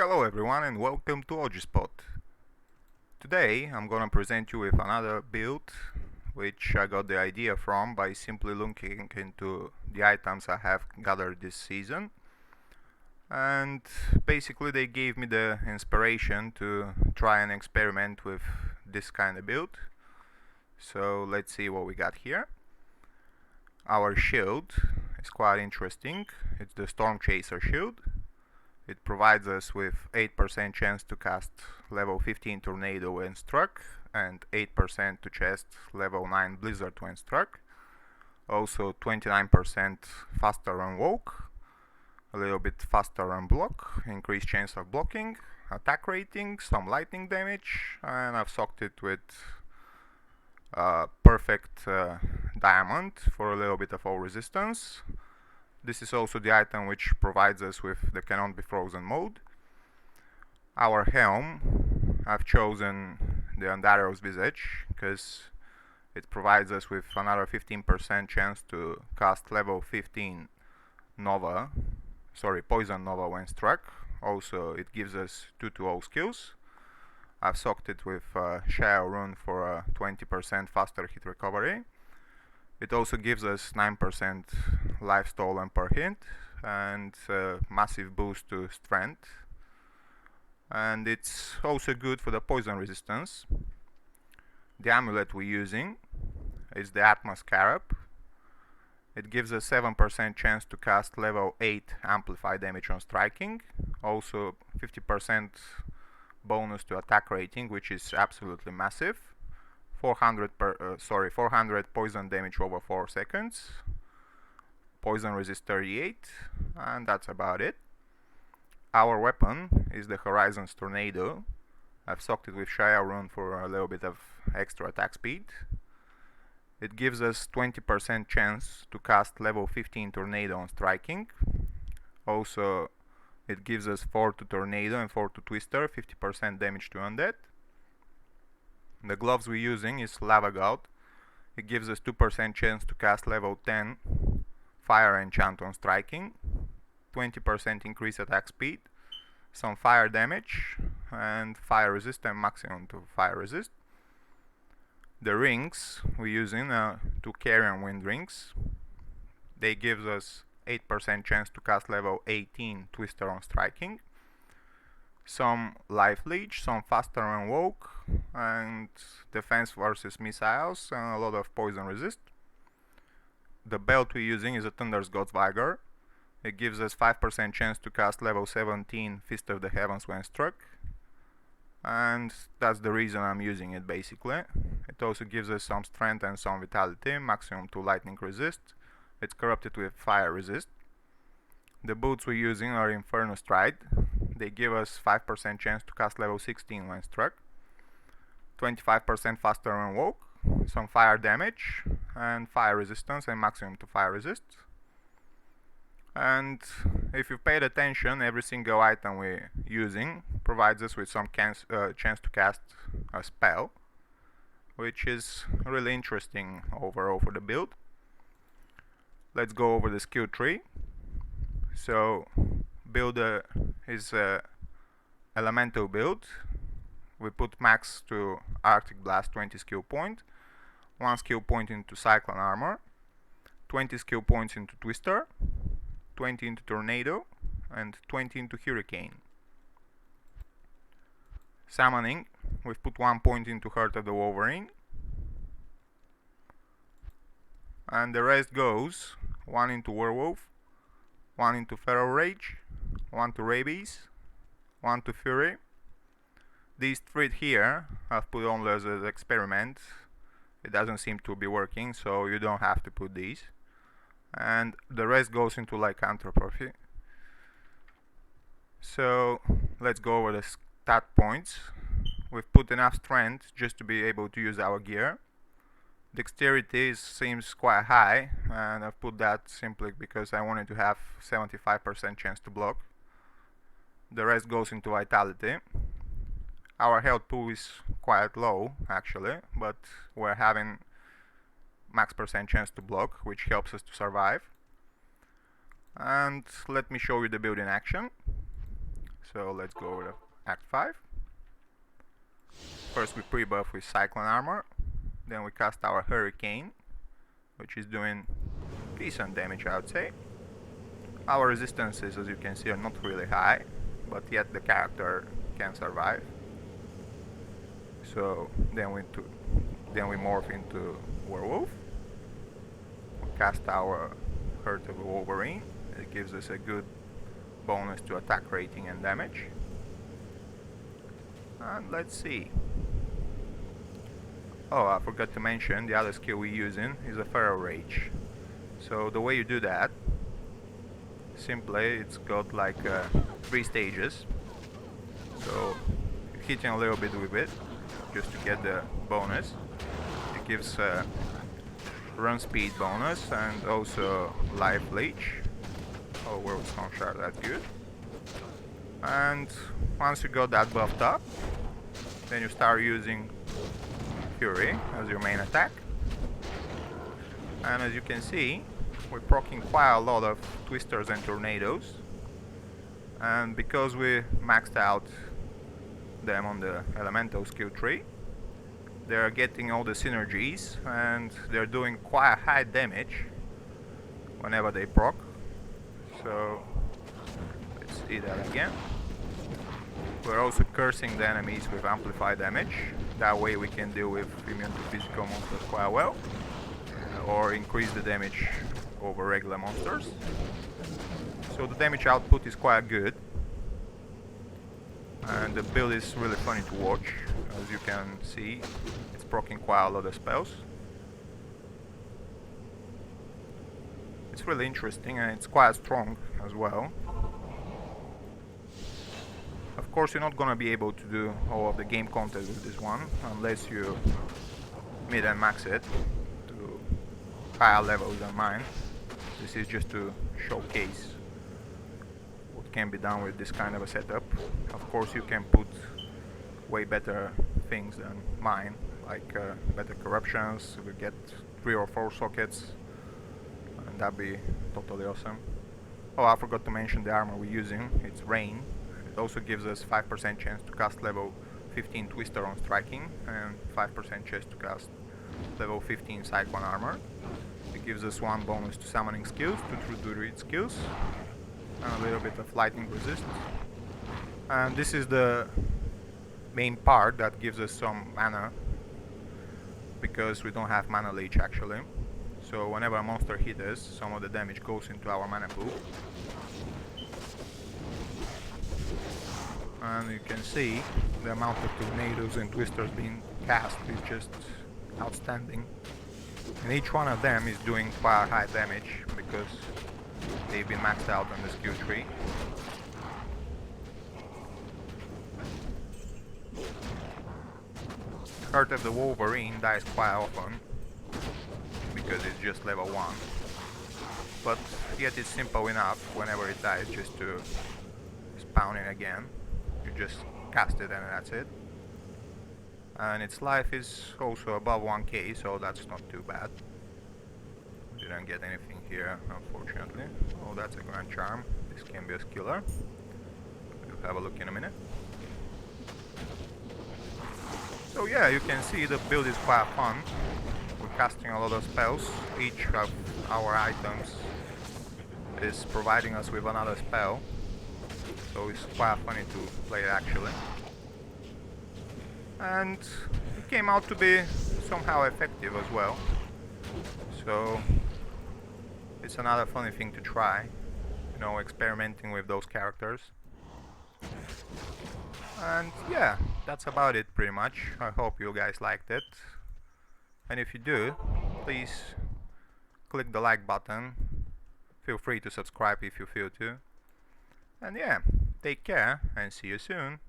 Hello everyone and welcome to OGspot. Today I'm gonna present you with another build which I got the idea from by simply looking into the items I have gathered this season, and basically they gave me the inspiration to try and experiment with this kind of build. So let's see what we got here. Our shield is quite interesting. It's the Storm Chaser shield. It provides us with 8% chance to cast level 15 Tornado when struck and 8% to cast level 9 Blizzard when struck. Also 29% faster on walk, a little bit faster on block, increased chance of blocking, attack rating, some lightning damage, and I've socked it with perfect diamond for a little bit of all resistance. This is also the item which provides us with the Cannot Be Frozen mode. Our Helm, I've chosen the Untitled Visage because it provides us with another 15% chance to cast level 15 Poison Nova when struck. Also it gives us 2-0 skills. I've socked it with Shadow Rune for a 20% faster hit recovery. It also gives us 9% life stolen per hit and a massive boost to strength. And it's also good for the poison resistance. The amulet we're using is the Atma Scarab. It gives us 7% chance to cast level 8 amplify damage on striking. Also 50% bonus to attack rating, which is absolutely massive. 400 poison damage over 4 seconds. Poison resist 38, and that's about it. Our weapon is the Horizon's Tornado. I've socked it with Shadow Rune for a little bit of extra attack speed. It gives us 20% chance to cast level 15 Tornado on striking. Also, it gives us 4 to Tornado and 4 to Twister, 50% damage to undead. The gloves we're using is Lava God. It gives us 2% chance to cast level 10 Fire Enchant on striking, 20% increased attack speed, some fire damage, and fire resist and maximum to fire resist. The rings we're using are 2 Carrion Wind rings. They give us 8% chance to cast level 18 Twister on striking, some life leech, some faster on walk, and defense versus missiles, and a lot of poison resist. The belt we're using is a Thunder's God's Vigor. It gives us 5% chance to cast level 17 Fist of the Heavens when struck, and that's the reason I'm using it basically. It also gives us some strength and some vitality, maximum to lightning resist. It's corrupted with fire resist. The boots we're using are Inferno Stride. They give us 5% chance to cast level 16 when struck, 25% faster on walk, some fire damage, and fire resistance and maximum to fire resist. And if you've paid attention, every single item we're using provides us with some chance to cast a spell, which is really interesting overall for the build. Let's go over the skill tree. So builder is a elemental build. We put max to Arctic Blast 20 skill point, 1 skill point into Cyclone Armor, 20 skill points into Twister, 20 into Tornado, and 20 into Hurricane. Summoning, we've put 1 point into Heart of the Wolverine, and the rest goes 1 into Werewolf, 1 into Feral Rage, 1 to Rabies, 1 to Fury. These 3 here I've put only as an experiment. It doesn't seem to be working, so you don't have to put these. And the rest goes into Lycanthropy. So let's go over the stat points. We've put enough strength just to be able to use our gear. Dexterity seems quite high, and I've put that simply because I wanted to have 75% chance to block. The rest goes into Vitality. Our health pool is quite low actually, but we're having max % chance to block, which helps us to survive. And let me show you the build in action. So let's go over to Act 5. First we pre-buff with Cyclone Armor, then we cast our Hurricane, which is doing decent damage, I would say. Our resistances, as you can see, are not really high, but yet the character can survive. So then we morph into Werewolf. We cast our Hurt of Wolverine. It gives us a good bonus to attack rating and damage. And let's see. Oh, I forgot to mention, the other skill we're using is a Feral Rage. So the way you do that, simply it's got like 3 stages. So you're hitting a little bit with it just to get the bonus. It gives run speed bonus and also life leech. Oh, World Stone Shard, that's good. And once you got that buffed up, then you start using Fury as your main attack. And as you can see, we're proccing quite a lot of Twisters and Tornadoes. And because we maxed out them on the Elemental skill tree, they're getting all the synergies and they're doing quite high damage whenever they proc. So let's see that again. We're also cursing the enemies with amplified damage. That way we can deal with immune to physical monsters quite well, or increase the damage over regular monsters. So the damage output is quite good, and the build is really funny to watch. As you can see, it's proccing quite a lot of spells. It's really interesting and it's quite strong as well. Of course, you're not gonna be able to do all of the game content with this one unless you mid and max it to higher levels than mine. This is just to showcase what can be done with this kind of a setup. Of course, you can put way better things than mine, like better corruptions. We get 3 or 4 sockets, and that'd be totally awesome. Oh, I forgot to mention the armor we're using. It's Rain. It also gives us 5% chance to cast level 15 Twister on striking and 5% chance to cast level 15 Cyclone Armor. It gives us 1 bonus to summoning skills, 2 to Druid skills, and a little bit of lightning resist. And this is the main part that gives us some mana, because we don't have mana leech actually. So whenever a monster hits us, some of the damage goes into our mana pool. And you can see the amount of tornadoes and twisters being cast is just outstanding. And each one of them is doing quite high damage because they've been maxed out on the skill tree. Heart of the Wolverine dies quite often because it's just level 1. But yet it's simple enough whenever it dies just to spawn it again. You just cast it and that's it. And its life is also above 1k, so that's not too bad. Didn't get anything here, unfortunately. Oh, that's a Grand Charm. This can be a skiller. We'll have a look in a minute. So yeah, you can see the build is quite fun. We're casting a lot of spells. Each of our items is providing us with another spell. So it's quite funny to play actually. And it came out to be somehow effective as well. So it's another funny thing to try, you know, experimenting with those characters. And yeah, that's about it pretty much. I hope you guys liked it. And if you do, please click the like button. Feel free to subscribe if you feel to. And yeah, take care and see you soon.